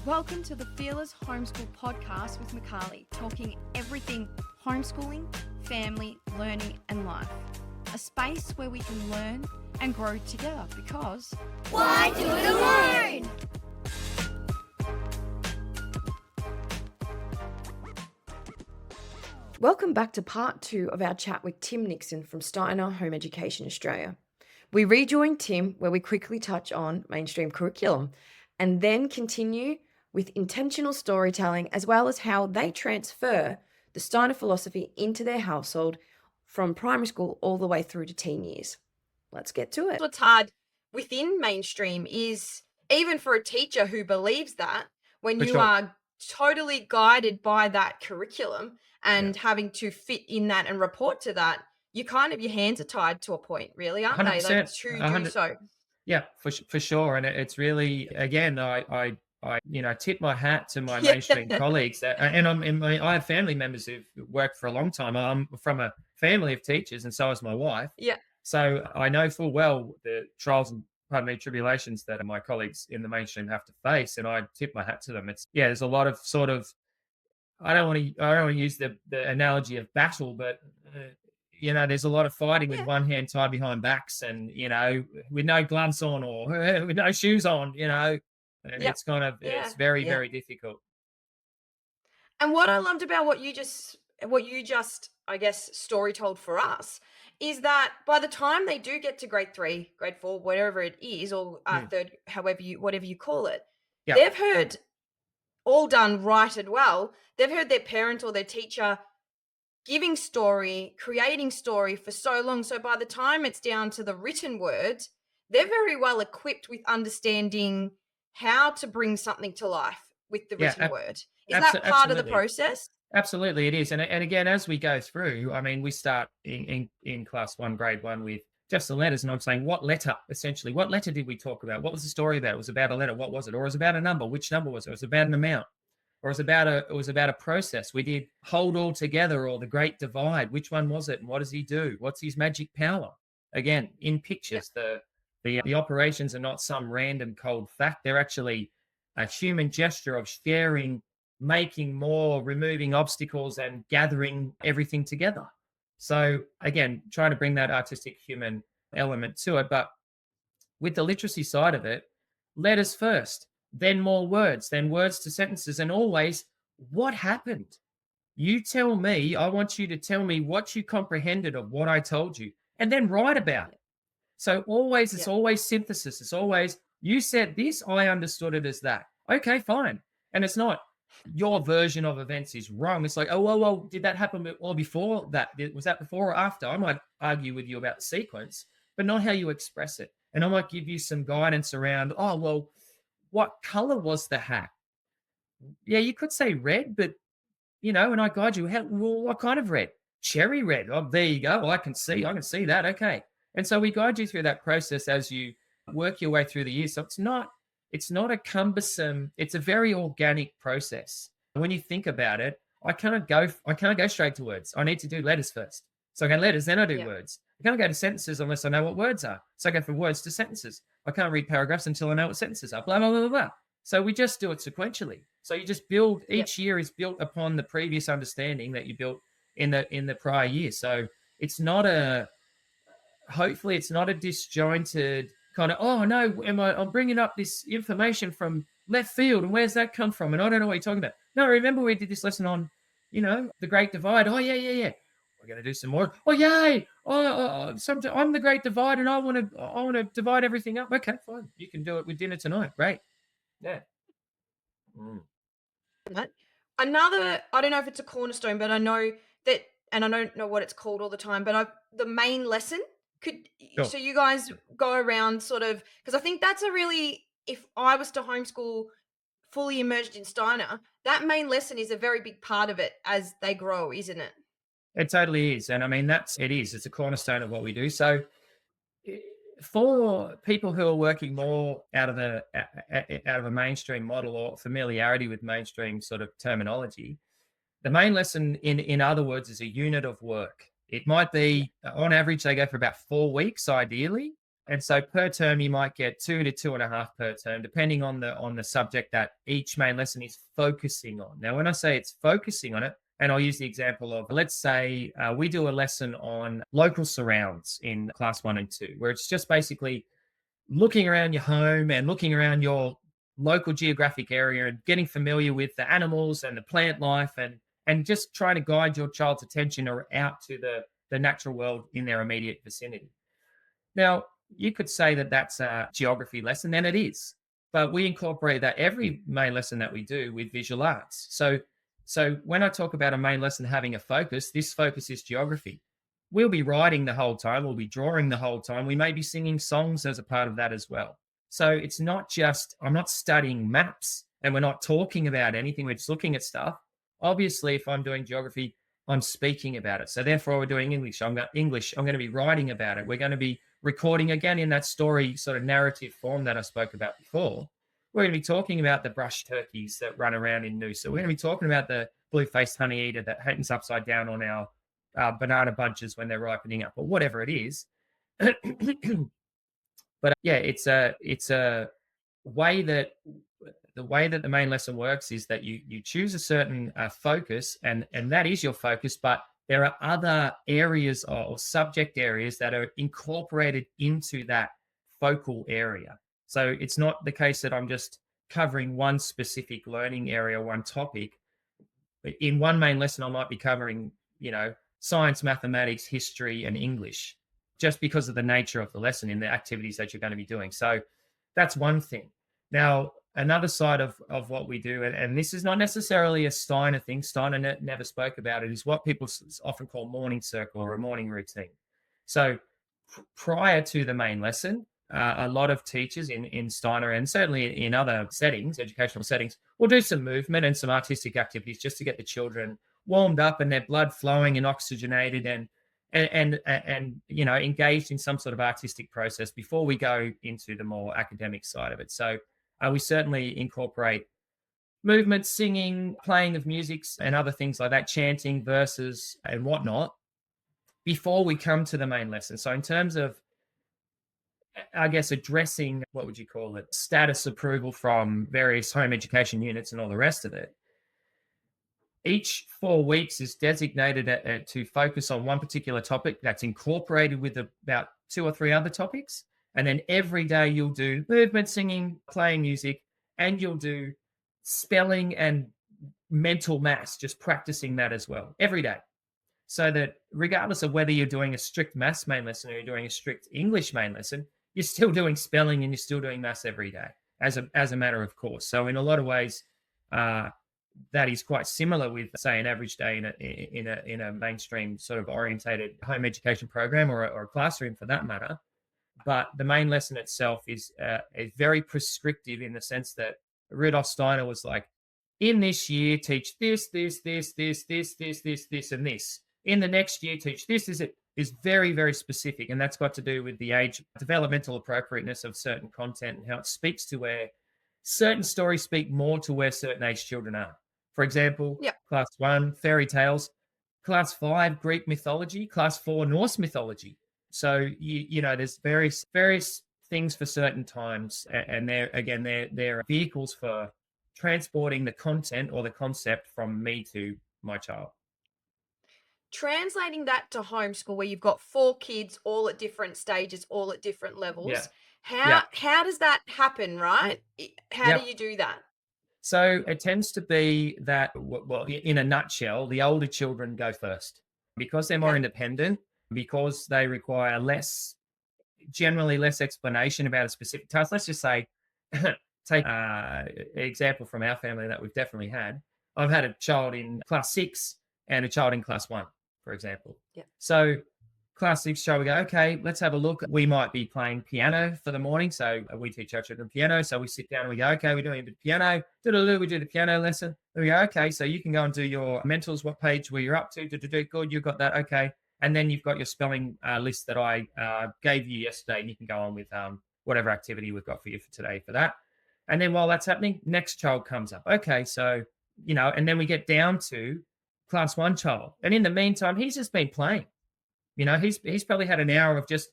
Welcome to the Fearless Homeschool podcast with Macaulay, talking everything homeschooling, family, learning and life. A space where we can learn and grow together because why do it alone? Welcome back to part 2 of our chat with Tim Nixon from Steiner Home Education Australia. We rejoin Tim where we quickly touch on mainstream curriculum and then continue with intentional storytelling as well as how they transfer the Steiner philosophy into their household from primary school all the way through to teen years. Let's get to it. What's hard within mainstream is even for a teacher who believes that when you are totally guided by that curriculum and having to fit in that and report to that, you kind of, your hands are tied to a point, really, aren't they? Like to do so. Yeah, for sure. And it's really, again, I tip my hat to my mainstream colleagues and I have family members who've worked for a long time. I'm from a family of teachers and so is my wife. Yeah. So I know full well the trials and tribulations that my colleagues in the mainstream have to face. And I tip my hat to them. There's a lot of sort of, I don't want to use the analogy of battle, but there's a lot of fighting with one hand tied behind backs and, with no gloves on or with no shoes on, and it's kind of, it's very, very difficult. And what I loved about what you just, I guess, story told for us is that by the time they do get to grade 3, grade 4, whatever it is, or third, whatever you call it, they've heard all done right and well. They've heard their parent or their teacher giving story, creating story for so long. So by the time it's down to the written word, they're very well equipped with understanding how to bring something to life with the written word. Is that part of the process? Absolutely, it is. And again, as we go through, I mean, we start in class 1, grade 1 with just the letters. And I'm saying, what letter, essentially? What letter did we talk about? What was the story about? It was about a letter. What was it? Or it was about a number. Which number was it? It was about an amount. Or it was about a process. We did hold all together or the great divide. Which one was it? And what does he do? What's his magic power? Again, in pictures, the operations are not some random cold fact. They're actually a human gesture of sharing, making more, removing obstacles and gathering everything together. So again, trying to bring that artistic human element to it. But with the literacy side of it, letters first, then more words, then words to sentences, and always what happened. You tell me, I want you to tell me what you comprehended of what I told you, and then write about it. So always, it's always synthesis. It's always, you said this, I understood it as that. Okay, fine. And it's not your version of events is wrong. It's like, oh, well, did that happen before that? Was that before or after? I might argue with you about the sequence, but not how you express it. And I might give you some guidance around, oh, well, what color was the hat? Yeah, you could say red, but, and I guide you, what kind of red? Cherry red. Oh, there you go. Well, I can see that. Okay. And so we guide you through that process as you work your way through the years. So it's not a cumbersome, it's a very organic process. When you think about it, I can't go straight to words. I need to do letters first. So I go letters, then I do words. I can't go to sentences unless I know what words are. So I go from words to sentences. I can't read paragraphs until I know what sentences are, blah, blah, blah, blah, blah. So we just do it sequentially. So you just build, each year is built upon the previous understanding that you built in the prior year. So it's not hopefully it's not a disjointed kind of, oh no, I'm bringing up this information from left field and where's that come from? And I don't know what you're talking about. No, remember we did this lesson on, the Great Divide. Oh yeah. We're going to do some more. Oh yay! I'm the Great Divide, and I want to divide everything up. Okay, fine. You can do it with dinner tonight. Great. Yeah. Another, I don't know if it's a cornerstone, but I know that, and I don't know what it's called all the time, but the main lesson so you guys go around sort of, because I think that's a really, if I was to homeschool fully immersed in Steiner, that main lesson is a very big part of it as they grow, isn't it? It totally is. And I mean, it's a cornerstone of what we do. So for people who are working more out of a mainstream model or familiarity with mainstream sort of terminology, the main lesson in other words is a unit of work. It might be on average, they go for about 4 weeks, ideally. And so per term, you might get 2 to 2.5 per term, depending on the subject that each main lesson is focusing on. Now, when I say it's focusing on it, and I'll use the example of, let's say we do a lesson on local surrounds in class 1 and 2, where it's just basically looking around your home and looking around your local geographic area and getting familiar with the animals and the plant life, and just trying to guide your child's attention or out to the natural world in their immediate vicinity. Now, you could say that that's a geography lesson, and it is, but we incorporate that every main lesson that we do with visual arts. So when I talk about a main lesson having a focus, this focus is geography. We'll be writing the whole time, we'll be drawing the whole time. We may be singing songs as a part of that as well. So it's not just, I'm not studying maps and we're not talking about anything, we're just looking at stuff. Obviously, if I'm doing geography, I'm speaking about it. So therefore, we're doing English. I'm going to be writing about it. We're going to be recording again in that story sort of narrative form that I spoke about before. We're going to be talking about the brush turkeys that run around in Noosa. We're going to be talking about the blue-faced honeyeater that hangs upside down on our banana bunches when they're ripening up, or whatever it is. But yeah, it's a way that the way that the main lesson works is that you choose a certain focus, and that is your focus, but there are other areas or subject areas that are incorporated into that focal area. So it's not the case that I'm just covering one specific learning area, one topic. In one main lesson, I might be covering, science, mathematics, history, and English, just because of the nature of the lesson in the activities that you're going to be doing. So that's one thing. Now, another side of what we do, and this is not necessarily a Steiner thing, Steiner never spoke about it, is what people often call morning circle or a morning routine. So prior to the main lesson, a lot of teachers in Steiner, and certainly in other settings, educational settings, will do some movement and some artistic activities just to get the children warmed up and their blood flowing and oxygenated and engaged in some sort of artistic process before we go into the more academic side of it. So we certainly incorporate movement, singing, playing of music and other things like that, chanting, verses and whatnot, before we come to the main lesson. So in terms of, I guess, addressing, what would you call it, status approval from various home education units and all the rest of it, each 4 weeks is designated to focus on one particular topic that's incorporated with about 2 or 3 other topics. And then every day you'll do movement, singing, playing music, and you'll do spelling and mental maths, just practicing that as well every day. So that regardless of whether you're doing a strict maths main lesson or you're doing a strict English main lesson, you're still doing spelling and you're still doing maths every day as a matter of course. So in a lot of ways, that is quite similar with, say, an average day in a mainstream sort of orientated home education program or a classroom for that matter. But the main lesson itself is very prescriptive in the sense that Rudolf Steiner was like, in this year, teach this, this, this, this, this, this, this, this, and this. In the next year, teach this. Is very, very specific. And that's got to do with the age, developmental appropriateness of certain content and how it speaks to where certain stories speak more to where certain age children are. For example, Class 1, fairy tales. Class 5, Greek mythology. Class 4, Norse mythology. So, there's various things for certain times. And they're vehicles for transporting the content or the concept from me to my child. Translating that to homeschool, where you've got 4 kids all at different stages, all at different levels, how does that happen, right? How do you do that? So it tends to be that, well, in a nutshell, the older children go first because they're more independent, because they require generally less explanation about a specific task. Let's just say, take an example from our family that we've definitely had. I've had a child in class 6 and a child in class 1, for example. Yeah. So class 6 child, we go, okay, let's have a look. We might be playing piano for the morning. So we teach our children piano. So we sit down and we go, okay, we're doing a bit of piano. We do the piano lesson. Then we go, okay, so you can go and do your mentals, what page were you up to? Good, you've got that, okay. And then you've got your spelling list that I gave you yesterday, and you can go on with whatever activity we've got for you for today for that. And then while that's happening, next child comes up. Okay, so, and then we get down to class 1 child. And in the meantime, he's just been playing. He's probably had an hour of just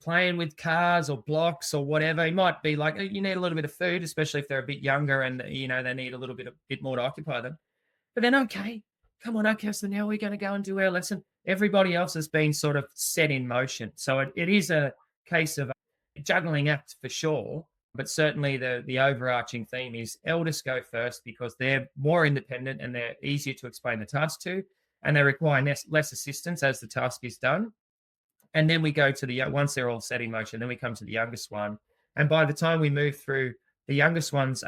playing with cars or blocks or whatever. He might be like, you need a little bit of food, especially if they're a bit younger and, they need a little bit more to occupy them. But then, okay, come on, okay, so now we're going to go and do our lesson. Everybody else has been sort of set in motion. So it is a case of a juggling act for sure. But certainly the overarching theme is eldest go first because they're more independent and they're easier to explain the task to, and they require less assistance as the task is done. And then we go to once they're all set in motion, then we come to the youngest one. And by the time we move through the youngest one's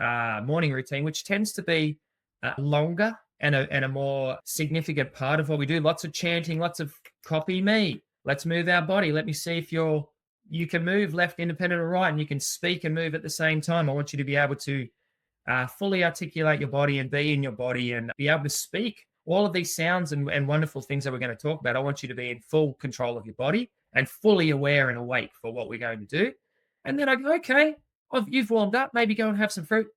morning routine, which tends to be longer and a more significant part of what we do, lots of chanting, lots of copy me, let's move our body. Let me see if you can move left, independent, or right, and you can speak and move at the same time. I want you to be able to fully articulate your body and be in your body and be able to speak all of these sounds and wonderful things that we're going to talk about. I want you to be in full control of your body and fully aware and awake for what we're going to do. And then I go, okay, you've warmed up, maybe go and have some fruit.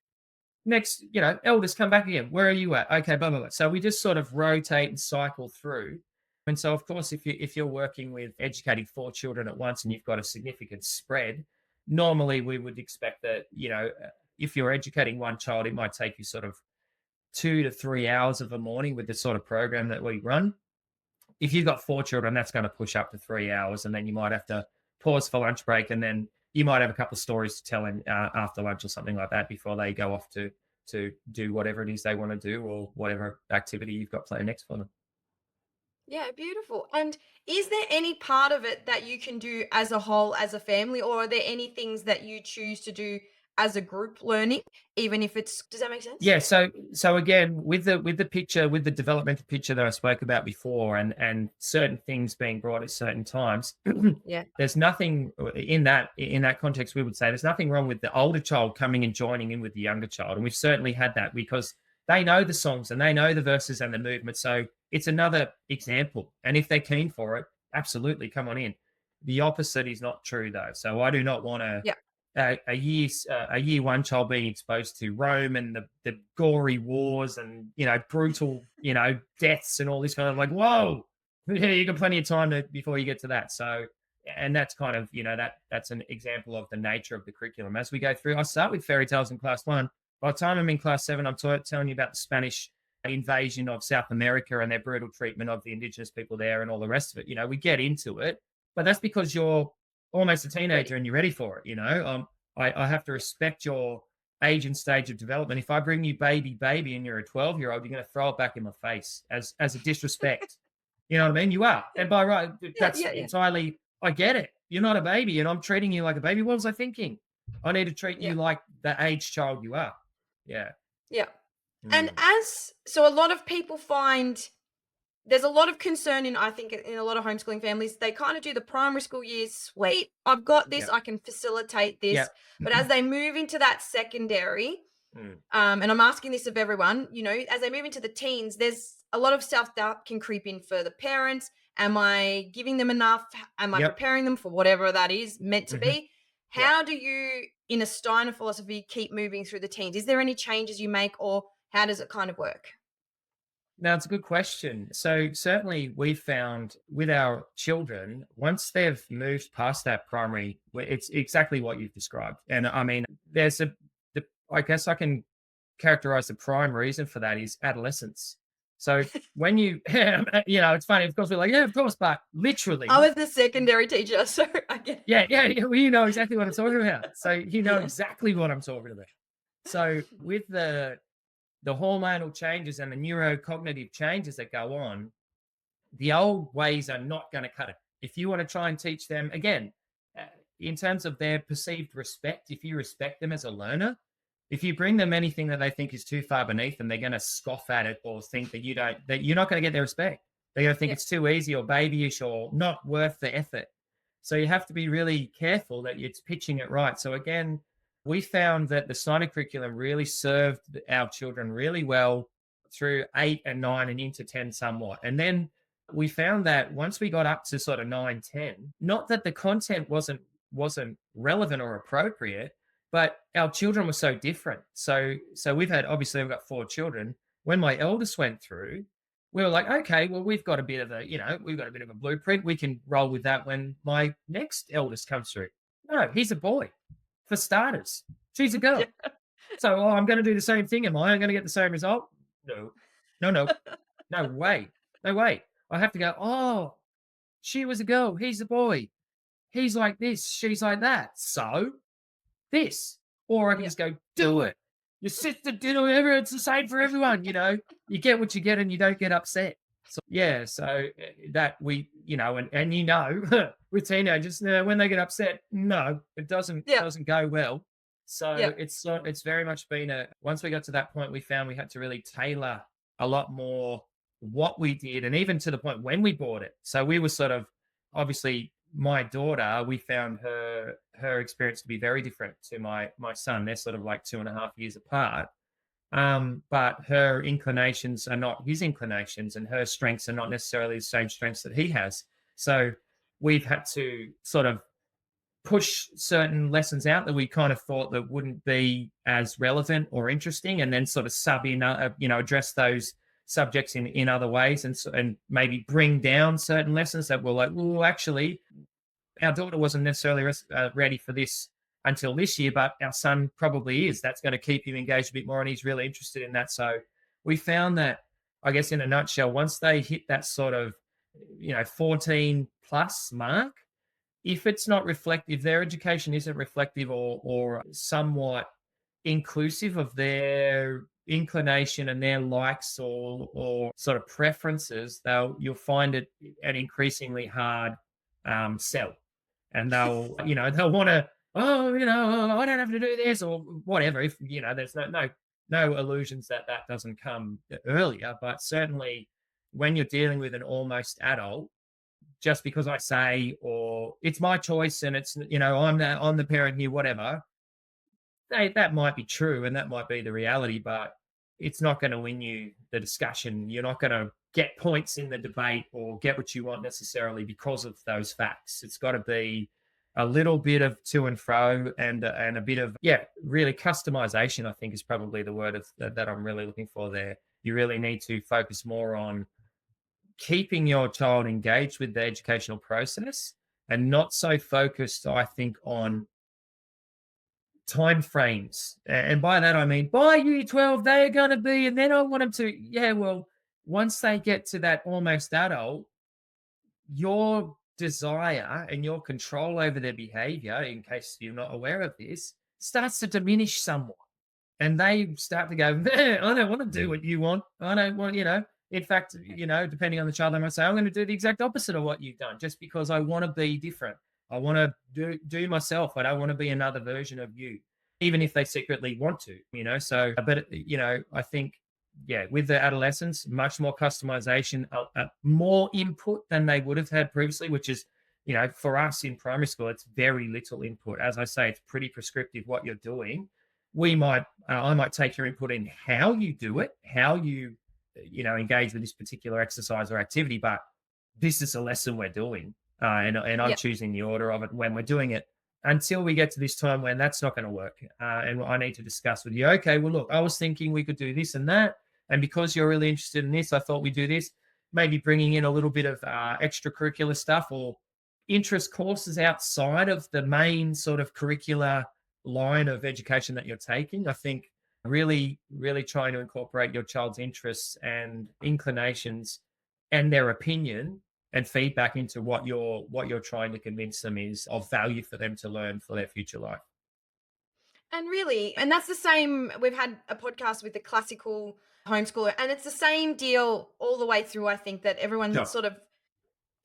Next, elders come back again. Where are you at? Okay, blah, blah, blah. So we just sort of rotate and cycle through. And so, of course, if you're working with educating 4 children at once and you've got a significant spread, normally we would expect that, if you're educating one child, it might take you sort of 2 to 3 hours of a morning with the sort of program that we run. If you've got 4 children, that's going to push up to 3 hours, and then you might have to pause for lunch break, and then you might have a couple of stories to tell after lunch or something like that before they go off to do whatever it is they want to do or whatever activity you've got planned next for them. Yeah, beautiful. And is there any part of it that you can do as a whole, as a family, or are there any things that you choose to do as a group learning, even if it's, does that make sense? Yeah. So again, with the picture, with the developmental picture that I spoke about before, and certain things being brought at certain times, Yeah. there's nothing in that context. We would say there's nothing wrong with the older child coming and joining in with the younger child, and we've certainly had that because they know the songs and they know the verses and the movement. So it's another example, and if they're keen for it, absolutely come on in. The opposite is not true though. So I do not want to. Yeah. A year one child being exposed to Rome and the gory wars and brutal deaths and all this kind of like, whoa, yeah, you got plenty of time before you get to that. So, and that's kind of that's an example of the nature of the curriculum as we go through. I start with fairy tales in class 1. By the time I'm in class 7, I'm telling you about the Spanish invasion of South America and their brutal treatment of the indigenous people there and all the rest of it. We get into it, but that's because you're almost a teenager and you're ready for it. I have to respect your age and stage of development. If I bring you baby and you're a 12-year-old, you're going to throw it back in my face as a disrespect. You know what I mean? You are. And by right, that's entirely, I get it. You're not a baby and I'm treating you like a baby. What was I thinking? I need to treat you like the age child you are. Yeah. Yeah. And so a lot of people find there's a lot of concern in a lot of homeschooling families. They kind of do the primary school years. Sweet, I've got this. I can facilitate this. But as they move into that secondary, and I'm asking this of everyone, as they move into the teens, there's a lot of self-doubt can creep in for the parents. Am I giving them enough? Am I preparing them for whatever that is meant to be? How do you, in a Steiner philosophy, keep moving through the teens? Is there any changes you make, or how does it kind of work? Now, it's a good question. So certainly we found with our children, once they've moved past that primary, it's exactly what you've described. And I mean, I guess I can characterize the prime reason for that is adolescence. So when it's funny, of course, we're like, yeah, of course, but literally. I was the secondary teacher, so I get it. Yeah. Well, you know exactly what I'm talking about. So you know exactly what I'm talking about. So with the hormonal changes and the neurocognitive changes that go on, the old ways are not going to cut it. If you want to try and teach them, again, in terms of their perceived respect, if you respect them as a learner, if you bring them anything that they think is too far beneath them, they're going to scoff at it or think that you're not going to get their respect. They're going to think it's too easy or babyish or not worth the effort. So you have to be really careful that it's pitching it right. So again, we found that the Steiner curriculum really served our children really well through 8 and 9 and into 10 somewhat. And then we found that once we got up to sort of 9, 10, not that the content wasn't relevant or appropriate, but our children were so different. So we've got 4 children. When my eldest went through, we were like, okay, well, we've got a bit of a blueprint. We can roll with that when my next eldest comes through. No, he's a boy for starters. She's a girl. So, I'm going to do the same thing. Am I going to get the same result? No, no, no, no way. No way. I have to go, oh, she was a girl. He's a boy. He's like this. She's like that. So this. Or I can just go, do it. Your sister did it, whatever. It's the same for everyone. You get what you get and you don't get upset. So, yeah. So that and with teenagers, when they get upset, no, it doesn't go well. So it's very much been once we got to that point, we found we had to really tailor a lot more what we did, and even to the point when we bought it. So we were sort of, obviously, my daughter, we found her experience to be very different to my son. They're sort of like 2.5 years apart. But her inclinations are not his inclinations, and her strengths are not necessarily the same strengths that he has. So we've had to sort of push certain lessons out that we kind of thought that wouldn't be as relevant or interesting, and then sort of sub in, address those subjects in other ways, and maybe bring down certain lessons that were like, well, actually, our daughter wasn't necessarily ready for this until this year, but our son probably is. That's going to keep him engaged a bit more, and he's really interested in that. So we found that, I guess, in a nutshell, once they hit that sort of 14 plus mark, if it's not reflective, their education isn't reflective or somewhat inclusive of their inclination and their likes or sort of preferences, you'll find it an increasingly hard sell. And they'll want to, I don't have to do this or whatever. If there's no illusions that doesn't come earlier, but certainly when you're dealing with an almost adult, just because I say, or it's my choice and it's, I'm the parent here, whatever, that might be true and that might be the reality, but it's not going to win you the discussion. You're not going to get points in the debate or get what you want necessarily because of those facts. It's got to be a little bit of to and fro and a bit of, really customization, I think, is probably the word that I'm really looking for there. You really need to focus more on keeping your child engaged with the educational process and not so focused, I think, on time frames. And by that, I mean, by year 12, they're going to be, and then I want them to, once they get to that almost adult, your desire and your control over their behavior, in case you're not aware of this, starts to diminish somewhat. And they start to go, I don't want to do what you want. I don't want, in fact, depending on the child, they might say, I'm going to do the exact opposite of what you've done just because I want to be different. I want to do myself. I don't want to be another version of you, even if they secretly want to, So, but, I think, with the adolescents, much more customization, more input than they would have had previously, which is, for us in primary school, it's very little input. As I say, it's pretty prescriptive what you're doing. I might take your input in how you do it, how you, engage with this particular exercise or activity, but this is a lesson we're doing. And I'm choosing the order of it when we're doing it until we get to this time when that's not going to work. And I need to discuss with you, okay, well, look, I was thinking we could do this and that. And because you're really interested in this, I thought we'd do this, maybe bringing in a little bit of extracurricular stuff or interest courses outside of the main sort of curricular line of education that you're taking. I think really, really trying to incorporate your child's interests and inclinations and their opinion and feedback into what you're trying to convince them is of value for them to learn for their future life. And that's the same. We've had a podcast with the classical homeschooler, and it's the same deal all the way through. I think that everyone sort of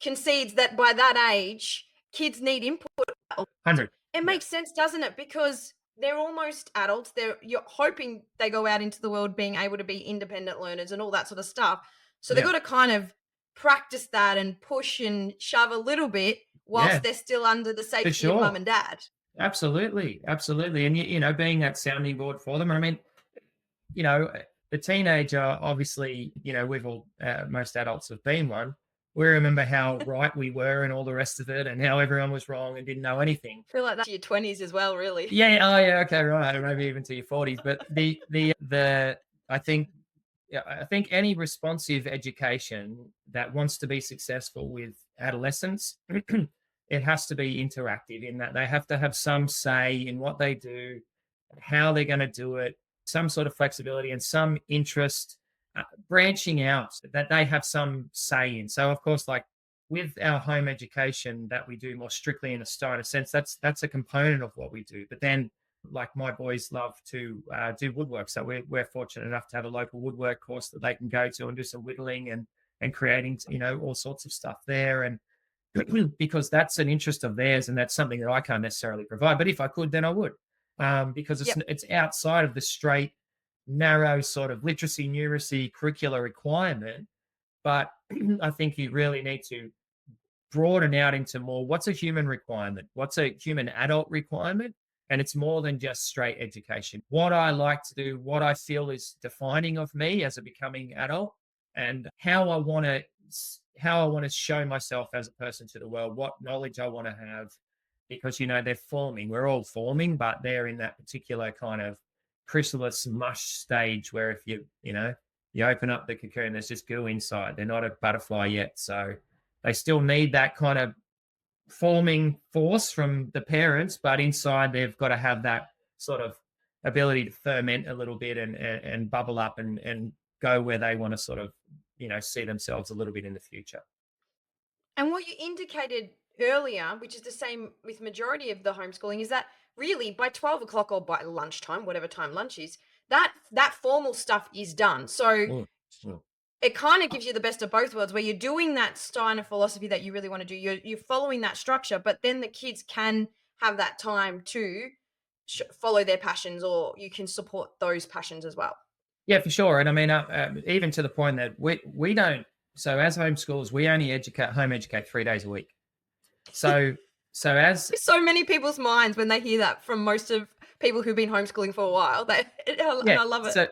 concedes that by that age, kids need input. 100. It makes sense, doesn't it? Because they're almost adults. You're hoping they go out into the world being able to be independent learners and all that sort of stuff. So they've got to kind of practice that and push and shove a little bit whilst they're still under the safety of mum and dad. Absolutely. And, being that sounding board for them. I mean, the teenager, obviously, we've all, most adults have been one. We remember how right we were and all the rest of it and how everyone was wrong and didn't know anything. I feel like that's your 20s as well, really. Yeah. Oh, yeah. Okay. Right. Maybe even to your 40s. But I think yeah, I think any responsive education that wants to be successful with adolescents, it has to be interactive in that they have to have some say in what they do, how they're going to do it, some sort of flexibility and some interest, branching out that they have some say in. So, of course, like with our home education that we do more strictly in a Steiner sense, that's a component of what we do. But then, like my boys love to do woodwork, so we're fortunate enough to have a local woodwork course that they can go to and do some whittling and creating, all sorts of stuff there. And because that's an interest of theirs, and that's something that I can't necessarily provide. But if I could, then I would, because Yep. it's outside of the straight, narrow sort of literacy, numeracy curricular requirement. But I think you really need to broaden out into more what's a human requirement, what's a human adult requirement, and it's more than just straight education. What I like to do, what I feel is defining of me as a becoming adult, and how I want to show myself as a person to the world, what knowledge I want to have, because they're forming. We're all forming, but they're in that particular kind of chrysalis mush stage where if you open up the cocoon, there's just goo inside. They're not a butterfly yet, so they still need that kind of forming force from the parents, but inside they've got to have that sort of ability to ferment a little bit and bubble up and go where they want to sort of see themselves a little bit in the future. And what you indicated earlier, which is the same with majority of the homeschooling, is that really by 12 o'clock or by lunchtime, whatever time lunch is, that formal stuff is done. So Mm, mm. it kind of gives you the best of both worlds, where you're doing that Steiner philosophy that you really want to do. You're following that structure, but then the kids can have that time to follow their passions, or you can support those passions as well. Yeah, for sure. And I mean, even to the point that we don't. So as homeschoolers, we only home educate 3 days a week. So as So many people's minds when they hear that from most of people who've been homeschooling for a while, and I love it.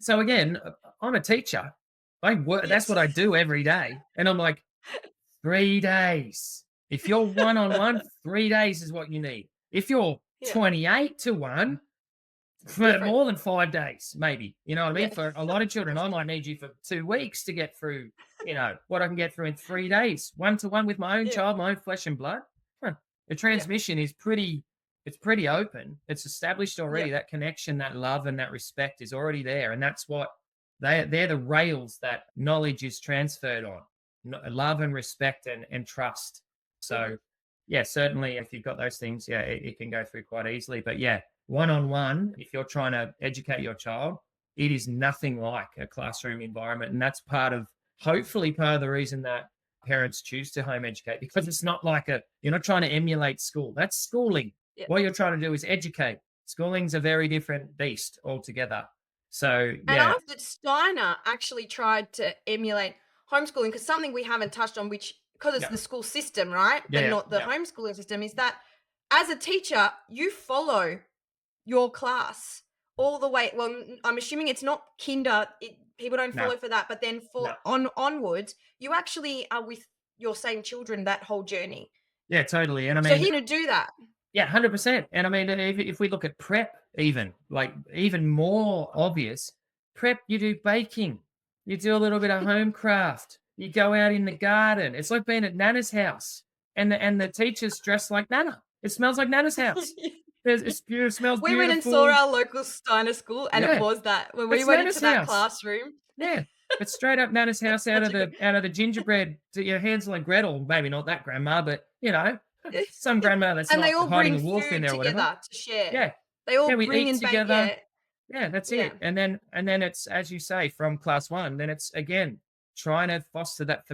So again, I'm a teacher. I work. That's what I do every day, and I'm like, 3 days. If you're one-on-one, 3 days is what you need. If you're 28 to 1, for Different. more than 5 days, maybe. You know what I mean? Yeah. For a lot of children, I might need you for 2 weeks to get through, what I can get through in 3 days, one-to-one with my own Yeah. child, my own flesh and blood. The transmission is pretty open. It's established already. Yeah. That connection, that love, and that respect is already there. And that's what they're the rails that knowledge is transferred on. Love and respect and trust. So yeah, certainly if you've got those things, it can go through quite easily. But yeah, one-on-one, if you're trying to educate your child, it is nothing like a classroom environment. And that's hopefully part of the reason that parents choose to home educate, because it's not like you're not trying to emulate school. That's schooling. Yeah. What you're trying to do is educate. Schooling's a very different beast altogether. So And yeah, after Steiner actually tried to emulate homeschooling, because something we haven't touched on, because it's the school system, right? But not the homeschooling system, is that as a teacher, you follow your class all the way. Well, I'm assuming it's not kinder. People don't follow for that. But then onwards, you actually are with your same children that whole journey. Yeah, totally. And I So mean, he's going to do that. yeah, 100%. And I mean, if we look at prep, even more obvious, prep, you do baking, you do a little bit of home craft, you go out in the garden. It's like being at Nana's house, and the teachers dress like Nana. It smells like Nana's house. It smells We beautiful. went and saw our local Steiner school, and it was that when we It's went Nana's into that house. classroom. Yeah, it's straight up Nana's house out of the gingerbread to your Hansel and Gretel. Maybe not that grandma, but some grandma that's And not they all hiding bring a wolf food in there or whatever. together to share. Yeah, They all we bring eat in together. Yeah, that's Yeah. it. And then it's, as you say, from class 1, then it's again trying to foster that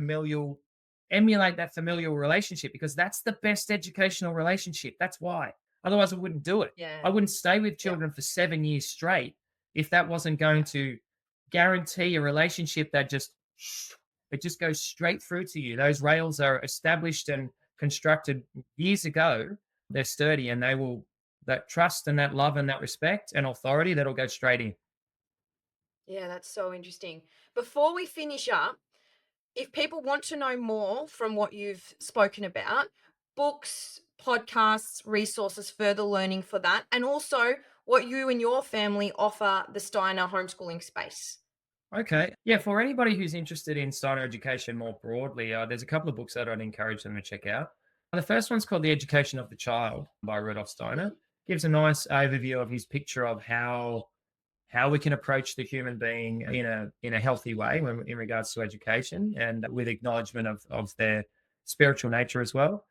emulate that familial relationship, because that's the best educational relationship. That's why. Otherwise, I wouldn't do it. Yeah. I wouldn't stay with children for 7 years straight if that wasn't going to guarantee a relationship that just goes straight through to you. Those rails are established and constructed years ago. They're sturdy, and that trust and that love and that respect and authority, that'll go straight in. Yeah, that's so interesting. Before we finish up, if people want to know more from what you've spoken about, books, podcasts, resources, further learning for that, and also what you and your family offer the Steiner homeschooling space. Okay. Yeah, for anybody who's interested in Steiner education more broadly, there's a couple of books that I'd encourage them to check out. The first one's called The Education of the Child by Rudolf Steiner. Gives a nice overview of his picture of how we can approach the human being in a healthy way in regards to education, and with acknowledgement of their spiritual nature as well.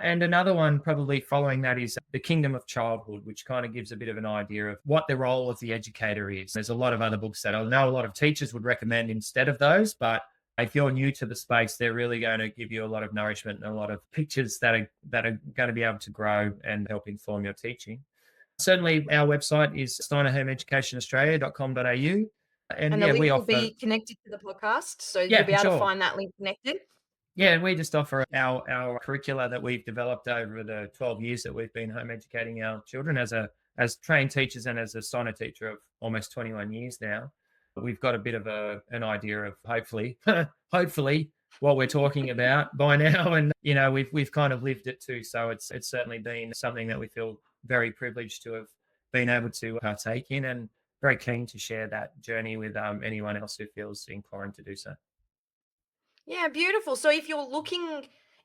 And another one probably following that is The Kingdom of Childhood, which kind of gives a bit of an idea of what the role of the educator is. There's a lot of other books that I know a lot of teachers would recommend instead of those, but if you're new to the space, they're really going to give you a lot of nourishment and a lot of pictures that are going to be able to grow and help inform your teaching. Certainly, our website is steinerhomeeducationaustralia.com.au. And the link will be connected to the podcast, so you'll be able to find that link connected. Yeah, and we just offer our curricula that we've developed over the 12 years that we've been home educating our children as trained teachers and as a Steiner teacher of almost 21 years now. We've got a bit of an idea of hopefully what we're talking about by now, and we've kind of lived it too. So it's certainly been something that we feel very privileged to have been able to partake in, and very keen to share that journey with anyone else who feels inclined to do so. Yeah, beautiful. So if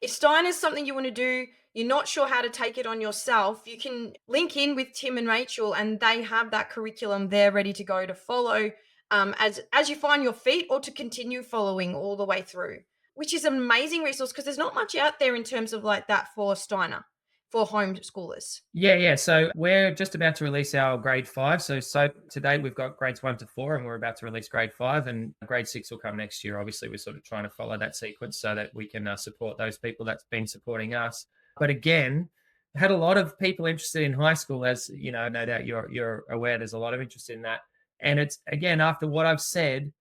Steiner's something you want to do, you're not sure how to take it on yourself, you can link in with Tim and Rachel, and they have that curriculum there ready to go to follow as you find your feet, or to continue following all the way through, which is an amazing resource because there's not much out there in terms of like that for Steiner, for homeschoolers. Yeah. So we're just about to release our grade 5. So to date, we've got grades 1 to 4, and we're about to release grade 5, and grade 6 will come next year. Obviously, we're sort of trying to follow that sequence so that we can support those people that's been supporting us. But again, had a lot of people interested in high school, as you know, no doubt you're aware. There's a lot of interest in that, and it's, again, after what I've said,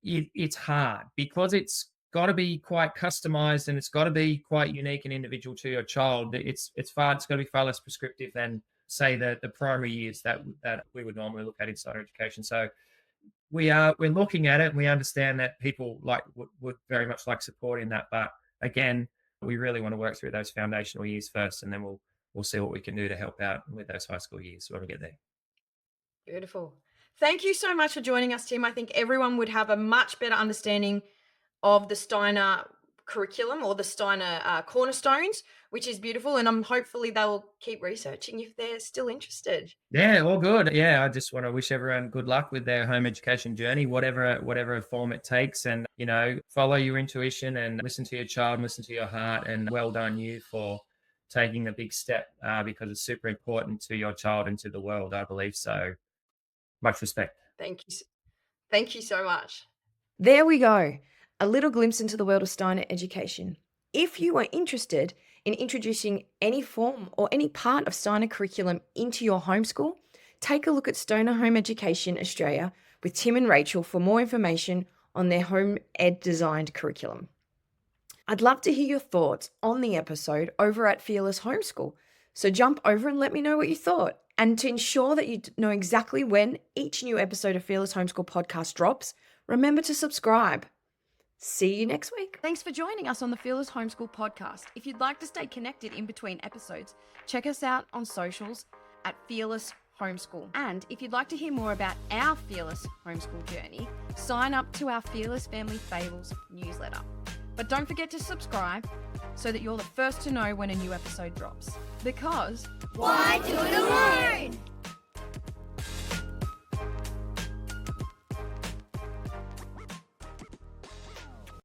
it's hard because it's got to be quite customized, and it's got to be quite unique and individual to your child. It's got to be far less prescriptive than, say, the primary years that we would normally look at in Steiner education. So we're looking at it, and we understand that people would very much like support in that. But again, we really want to work through those foundational years first, and then we'll see what we can do to help out with those high school years when we get there. Beautiful. Thank you so much for joining us, Tim. I think everyone would have a much better understanding of the Steiner curriculum, or the Steiner cornerstones, which is beautiful. And hopefully they'll keep researching if they're still interested. Yeah, all good. Yeah, I just want to wish everyone good luck with their home education journey, whatever form it takes. And, follow your intuition and listen to your child, listen to your heart. And well done you for taking a big step because it's super important to your child and to the world, I believe. So much respect. Thank you. Thank you so much. There we go. A little glimpse into the world of Steiner education. If you are interested in introducing any form or any part of Steiner curriculum into your homeschool, take a look at Steiner Home Education Australia with Tim and Rachel for more information on their home ed designed curriculum. I'd love to hear your thoughts on the episode over at Fearless Homeschool. So jump over and let me know what you thought. And to ensure that you know exactly when each new episode of Fearless Homeschool podcast drops, remember to subscribe. See you next week. Thanks for joining us on the Fearless Homeschool podcast. If you'd like to stay connected in between episodes, check us out on socials at Fearless Homeschool. And if you'd like to hear more about our Fearless Homeschool journey, sign up to our Fearless Family Fables newsletter. But don't forget to subscribe so that you're the first to know when a new episode drops. Because why do it alone?